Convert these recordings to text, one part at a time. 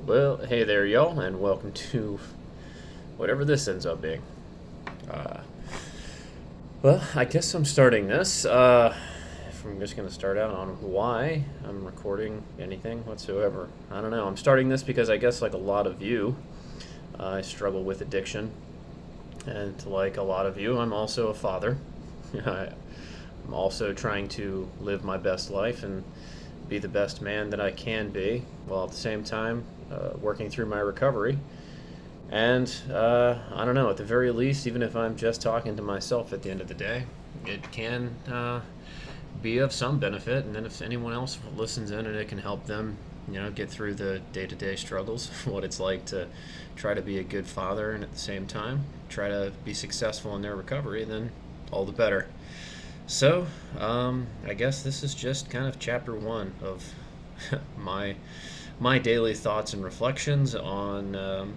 Well, hey there, y'all, and welcome to whatever this ends up being. Uh, well, I guess I'm starting this. If I'm just going to start out on why I'm recording anything whatsoever. I don't know. I'm starting this because I guess, like a lot of you, I struggle with addiction. And like a lot of you, I'm also a father. I'm also trying to live my best life and be the best man that I can be, while at the same time working through my recovery. And I don't know, at the very least, even if I'm just talking to myself at the end of the day, it can be of some benefit. And then if anyone else listens in and it can help them, get through the day to day struggles, what it's like to try to be a good father and at the same time try to be successful in their recovery, then all the better. So, I guess this is just kind of chapter one of my my daily thoughts and reflections on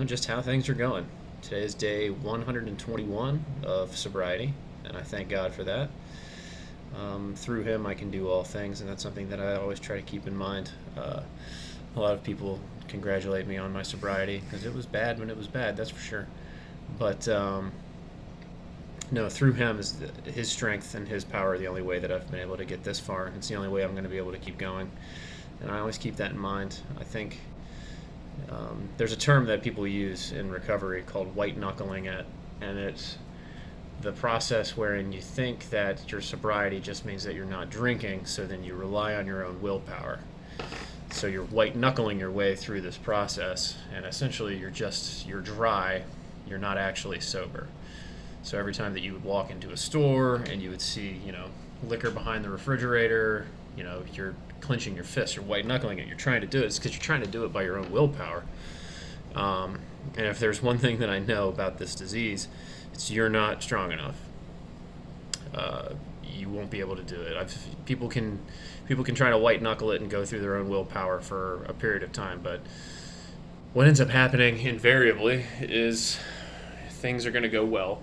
just how things are going. Today is day 121 of sobriety, and I thank God for that. Through Him, I can do all things, and that's something that I always try to keep in mind. A lot of people congratulate me on my sobriety because it was bad when it was bad, that's for sure. But no, through Him is His strength and His power the only way that I've been able to get this far. It's the only way I'm going to be able to keep going, and I always keep that in mind. I think there's a term that people use in recovery called white knuckling it, and it's the process wherein you think that your sobriety just means that you're not drinking, so then you rely on your own willpower. So you're white knuckling your way through this process, and essentially you're dry, you're not actually sober. So every time that you would walk into a store and you would see, liquor behind the refrigerator, you're clenching your fist, you're white knuckling it, you're trying to do it. It's because you're trying to do it by your own willpower. And if there's one thing that I know about this disease, it's you're not strong enough. You won't be able to do it. People can try to white knuckle it and go through their own willpower for a period of time, but what ends up happening invariably is things are going to go well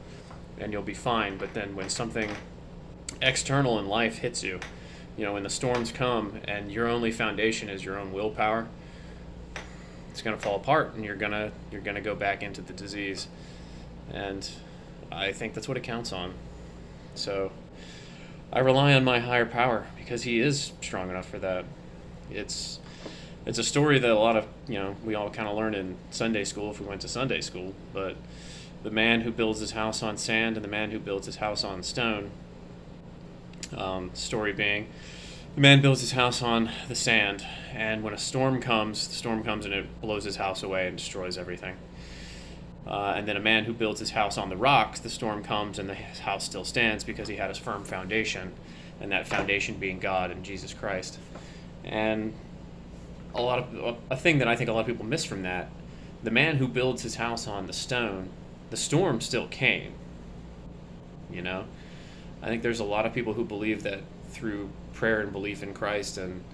and you'll be fine. But then when something external in life hits you, when the storms come and your only foundation is your own willpower, it's going to fall apart and you're going to go back into the disease. And I think that's what it counts on. So I rely on my higher power because He is strong enough for that. It's a story that a lot of, we all kind of learn in Sunday school if we went to Sunday school, but the man who builds his house on sand and the man who builds his house on stone. Story being, the man builds his house on the sand, and when the storm comes and it blows his house away and destroys everything. And then a man who builds his house on the rocks, the storm comes and the house still stands because he had a firm foundation, and that foundation being God and Jesus Christ. And a thing that I think a lot of people miss from that, the man who builds his house on the stone, the storm still came. I think there's a lot of people who believe that through prayer and belief in Christ and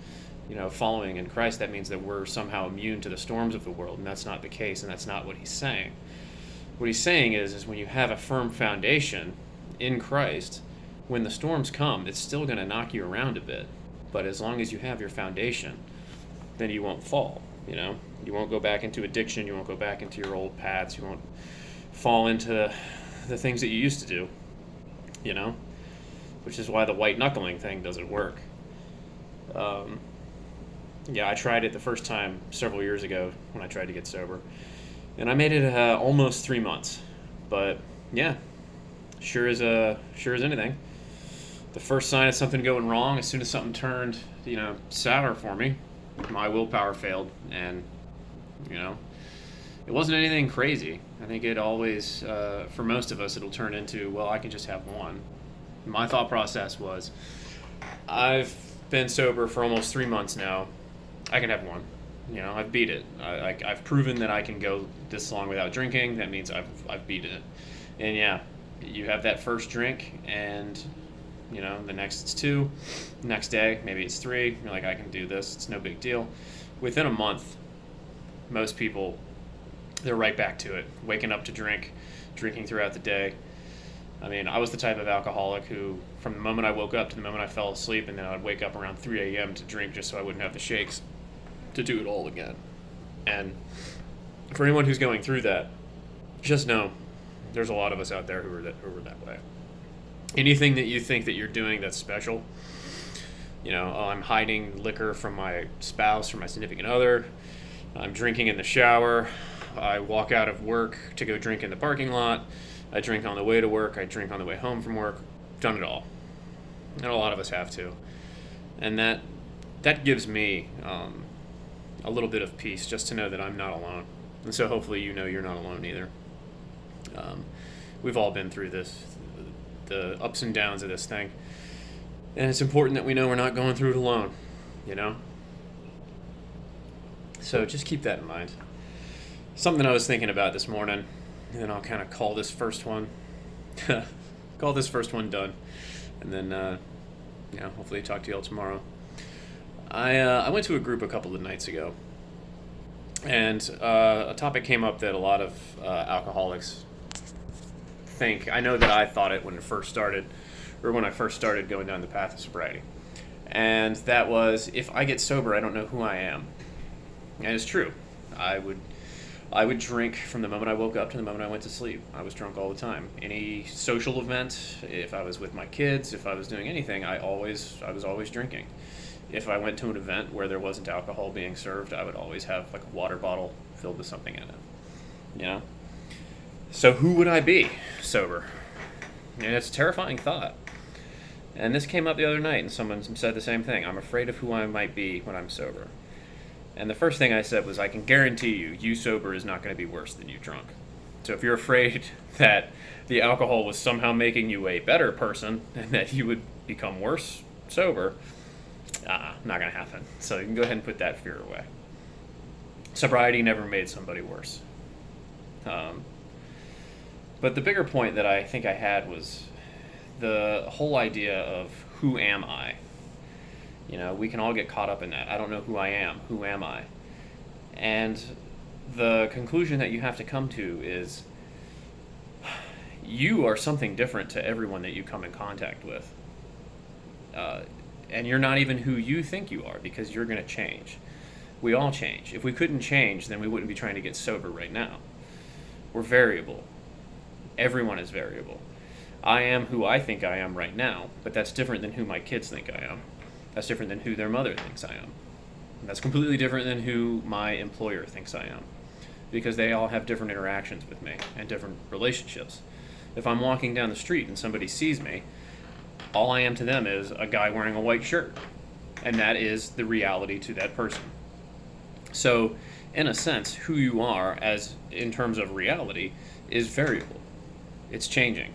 following in Christ, that means that we're somehow immune to the storms of the world, and that's not the case, and that's not what he's saying. What he's saying is when you have a firm foundation in Christ, when the storms come, it's still going to knock you around a bit, but as long as you have your foundation, then you won't fall. You won't go back into addiction, you won't go back into your old paths, you won't fall into the things that you used to do, which is why the white knuckling thing doesn't work. I tried it the first time several years ago when I tried to get sober, and I made it almost 3 months. But yeah, sure as anything, the first sign of something going wrong, as soon as something turned sour for me, my willpower failed, and it wasn't anything crazy. I think it always, for most of us, it'll turn into, well, I can just have one. My thought process was, I've been sober for almost 3 months now. I can have one. I've beat it. I've proven that I can go this long without drinking. That means I've beaten it. And yeah, you have that first drink, and the next it's 2, next day maybe it's 3. You're like, I can do this. It's no big deal. Within a month, most people, they're right back to it, waking up to drinking throughout the day. I mean, I was the type of alcoholic who, from the moment I woke up to the moment I fell asleep, and then I'd wake up around 3 a.m. to drink just so I wouldn't have the shakes, to do it all again. And for anyone who's going through that, just know there's a lot of us out there who are that way. Anything that you think that you're doing that's special, oh, I'm hiding liquor from my spouse, from my significant other, I'm drinking in the shower, I walk out of work to go drink in the parking lot, I drink on the way to work, I drink on the way home from work, done it all. And a lot of us have to. And that gives me a little bit of peace, just to know that I'm not alone. And so hopefully you're not alone either. We've all been through this, the ups and downs of this thing. And it's important that we know we're not going through it alone, So just keep that in mind. Something I was thinking about this morning, and then I'll kind of call this first one done. And then, hopefully talk to y'all tomorrow. I went to a group a couple of nights ago, and a topic came up that a lot of alcoholics think. I know that I thought it when I first started going down the path of sobriety. And that was, if I get sober, I don't know who I am. And it's true. I would drink from the moment I woke up to the moment I went to sleep. I was drunk all the time. Any social event, if I was with my kids, if I was doing anything, I was always drinking. If I went to an event where there wasn't alcohol being served, I would always have like a water bottle filled with something in it. So who would I be sober? And it's a terrifying thought. And this came up the other night, and someone said the same thing. I'm afraid of who I might be when I'm sober. And the first thing I said was, I can guarantee you sober is not going to be worse than you drunk. So if you're afraid that the alcohol was somehow making you a better person and that you would become worse sober, not going to happen. So you can go ahead and put that fear away. Sobriety never made somebody worse. But the bigger point that I think I had was the whole idea of who am I? We can all get caught up in that. I don't know who I am. Who am I? And the conclusion that you have to come to is you are something different to everyone that you come in contact with. And you're not even who you think you are, because you're going to change. We all change. If we couldn't change, then we wouldn't be trying to get sober right now. We're variable. Everyone is variable. I am who I think I am right now, but that's different than who my kids think I am. That's different than who their mother thinks I am. That's completely different than who my employer thinks I am, because they all have different interactions with me and different relationships. If I'm walking down the street and somebody sees me, all I am to them is a guy wearing a white shirt, and that is the reality to that person. So, in a sense, who you are, as in terms of reality, is variable. It's changing.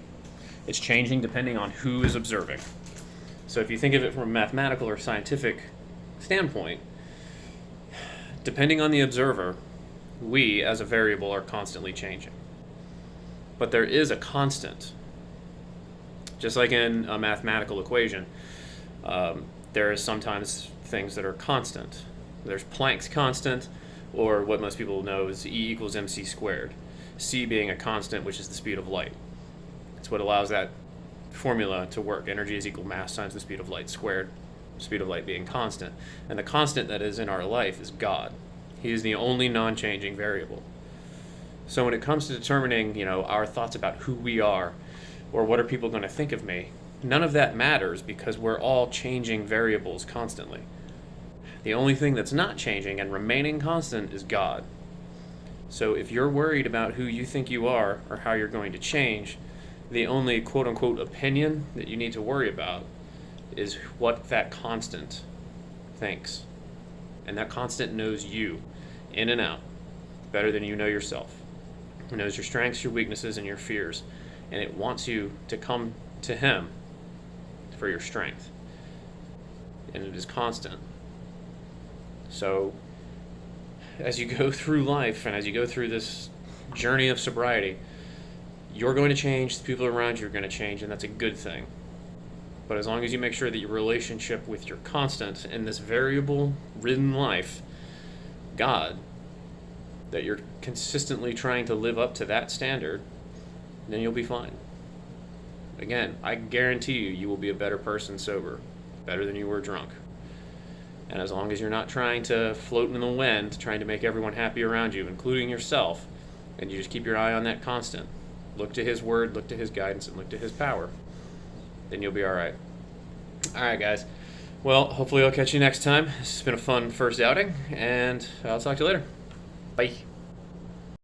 It's changing depending on who is observing. So if you think of it from a mathematical or scientific standpoint, depending on the observer, we as a variable are constantly changing. But there is a constant. Just like in a mathematical equation, there is sometimes things that are constant. There's Planck's constant, or what most people know is E equals mc squared. C being a constant, which is the speed of light. It's what allows that formula to work. Energy is equal mass times the speed of light squared, speed of light being constant. And the constant that is in our life is God. He is the only non-changing variable. So when it comes to determining, our thoughts about who we are, or what are people going to think of me, none of that matters, because we're all changing variables constantly. The only thing that's not changing and remaining constant is God. So if you're worried about who you think you are or how you're going to change, the only quote-unquote opinion that you need to worry about is what that constant thinks. And that constant knows you in and out better than you know yourself. It knows your strengths, your weaknesses, and your fears. And it wants you to come to him for your strength. And it is constant. So as you go through life and as you go through this journey of sobriety, you're going to change, the people around you are going to change, and that's a good thing. But as long as you make sure that your relationship with your constant in this variable-ridden life, God, that you're consistently trying to live up to that standard, then you'll be fine. Again, I guarantee you will be a better person sober, better than you were drunk. And as long as you're not trying to float in the wind, trying to make everyone happy around you, including yourself, and you just keep your eye on that constant, look to His Word, look to His guidance, and look to His power, then you'll be all right. All right, guys. Well, hopefully I'll catch you next time. This has been a fun first outing, and I'll talk to you later. Bye.